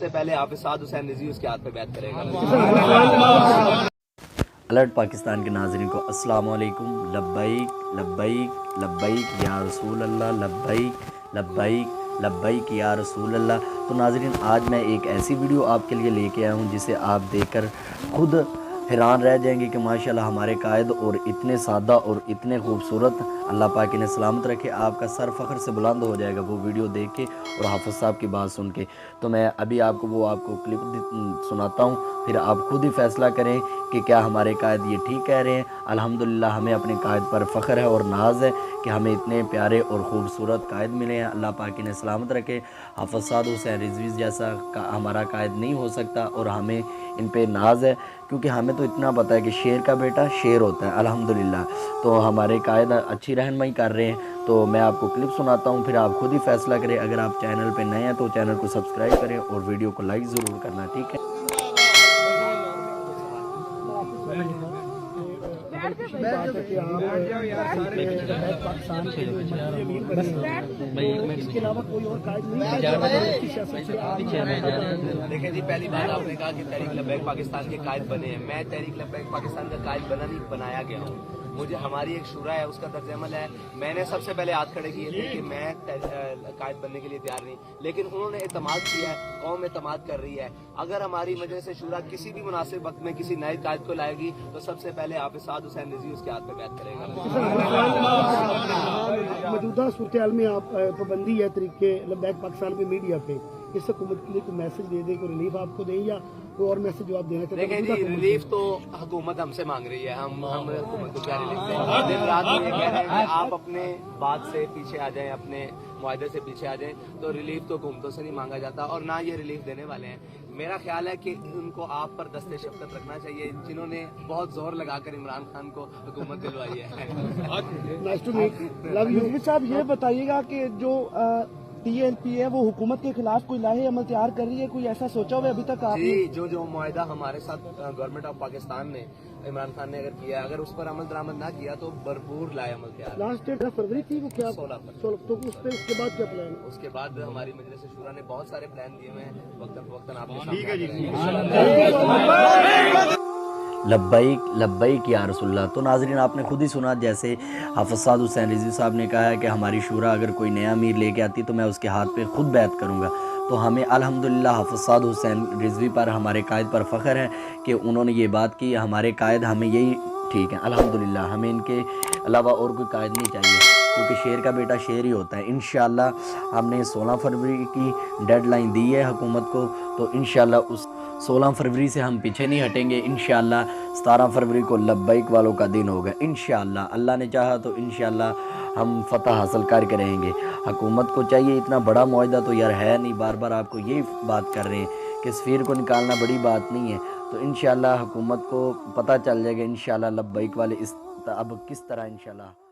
सबसे पहले हाफिज साद हुसैन रिजवी उसके हाथ पे बैत करेगा। अलर्ट पाकिस्तान के नाज़रीन को अस्सलाम वालेकुम। लब्बैक लब्बैक लब्बैक या रसूल अल्लाह, लब्बैक लब्बैक लब्बैक या रसूल अल्लाह। तो नाज़रीन, आज मैं एक ऐसी वीडियो आपके लिए लेके आया हूँ जिसे आप देखकर खुद हैरान रह जाएंगे कि माशाल्लाह हमारे कायद और इतने सादा और इतने खूबसूरत, अल्लाह पाक इन्हें सलामत रखे। आपका सर फ़ख्र से बुलंद हो जाएगा वो वीडियो देख के और हाफ़िज़ साहब की बात सुन के। तो मैं अभी आपको क्लिप सुनाता हूँ, फिर आप खुद ही फ़ैसला करें कि क्या हमारे कायद ये ठीक कह रहे हैं। अल्हम्दुलिल्लाह हमें अपने कायद पर फ़ख्र है और नाज है कि हमें इतने प्यारे और ख़ूबसूरत कायद मिले हैं। अल्लाह पाक इन्हें सलामत रखे। हाफ़िज़ साद हुसैन रिजवी जैसा हमारा कायद नहीं हो सकता और हमें इन पे नाज है, क्योंकि हमें तो इतना पता है कि शेर का बेटा शेर होता है। अल्हम्दुलिल्लाह तो हमारे कायद अच्छी रहनुमाई कर रहे हैं। तो मैं आपको क्लिप सुनाता हूँ, फिर आप खुद ही फ़ैसला करें। अगर आप चैनल पे नए हैं तो चैनल को सब्सक्राइब करें और वीडियो को लाइक ज़रूर करना, ठीक है। इसके अलावा कोई और कायद नहीं। देखिए जी, पहली बात आपने कहा कि तहरीक लब्बैक पाकिस्तान के कायद बने हैं। मैं तहरीक लब्बैक पाकिस्तान का कायद बना नहीं, बनाया गया हूँ। मुझे हमारी एक शुरा है, उसका दर्ज अमल है। मैंने सबसे पहले हाथ खड़े किए थे कि मैं कायद बनने के लिए तैयार नहीं, लेकिन उन्होंने एतमाद किया है, कौम एतमाद कर रही है। अगर हमारी मजलिस शुरा किसी भी मुनासिब वक्त में किसी नए कायद को लाएगी तो सबसे पहले हाफिज साद हुसैन रिजवी उसके हाथ पे बैत करेगा। मौजूदा सूरत हाल में आप पाबंदी है तरीके लब्बैक पाकिस्तान पे मीडिया पे, इस हुकूमत के लिए कोई मैसेज दे दे, कोई रिलीफ आपको दें या कोई और मैसेज जो आप देना चाहते हैं? देखिए जी, रिलीफ तो हुकूमत हमसे मांग रही है। हम हुकूमत को क्या रिलीफ दें? दिन रात ये कह रहे हैं कि आप अपने बात से पीछे आ जाएं, अपने मुआहदे से पीछे आ जाएं। तो रिलीफ तो हुकूमतों से नहीं मांगा जाता और ना ये रिलीफ देने वाले हैं। मेरा ख्याल है कि उनको आप पर दस्ते शफ़क़त रखना चाहिए, जिन्होंने बहुत जोर लगाकर इमरान खान को हुकूमत दिलवाई है। साहब ये बताइएगा कि जो TNP है वो हुकूमत के खिलाफ कोई लाहे अमल तैयार कर रही है, कोई ऐसा सोचा हुआ अभी तक आपने? जी, जो मुआहदा हमारे साथ गवर्नमेंट ऑफ पाकिस्तान ने, इमरान खान ने अगर किया, अगर उस पर अमल दरामद ना किया तो भरपूर लाए अमल तैयार। लास्ट डेट फरवरी थी वो, क्या 16 तो उस पे उसके बाद क्या प्लान? उसके बाद हमारी मजलिस शुरा ने बहुत सारे प्लान दिए हुए हैं, वक्तन आपके ठीक है जी। लब्बैक लब्बैक या रसूलल्लाह। तो नाज़रीन, आपने खुद ही सुना, जैसे हाफ़िज़ साद हुसैन रिजवी साहब ने कहा है कि हमारी शुरा अगर कोई नया अमीर लेके आती तो मैं उसके हाथ पे खुद बैत करूँगा। तो हमें अल्हम्दुलिल्लाह हाफ़िज़ साद हुसैन रिजवी पर, हमारे कायद पर फ़ख्र है कि उन्होंने ये बात की। हमारे कायद हमें यही ठीक है अल्हम्दुलिल्लाह, हमें इनके अलावा और कोई कायद नहीं चाहिए, क्योंकि शेर का बेटा शेर ही होता है। इंशाअल्लाह हमने 16 फरवरी की डेडलाइन दी है हुकूमत को, तो इंशाअल्लाह उस 16 फरवरी से हम पीछे नहीं हटेंगे। इंशाअल्लाह 17 फरवरी को लब्बैक वालों का दिन होगा। इंशाअल्लाह अल्लाह ने चाहा तो इंशाअल्लाह हम फतह हासिल करके रहेंगे। हुकूमत को चाहिए, इतना बड़ा मुआहदा तो यार है नहीं, बार बार आपको यही बात कर रहे हैं कि सफ़ीर को निकालना बड़ी बात नहीं है। तो इंशाअल्लाह हुकूमत को पता चल जाएगा इंशाअल्लाह लब्बैक वाले इस अब किस तरह इंशाअल्लाह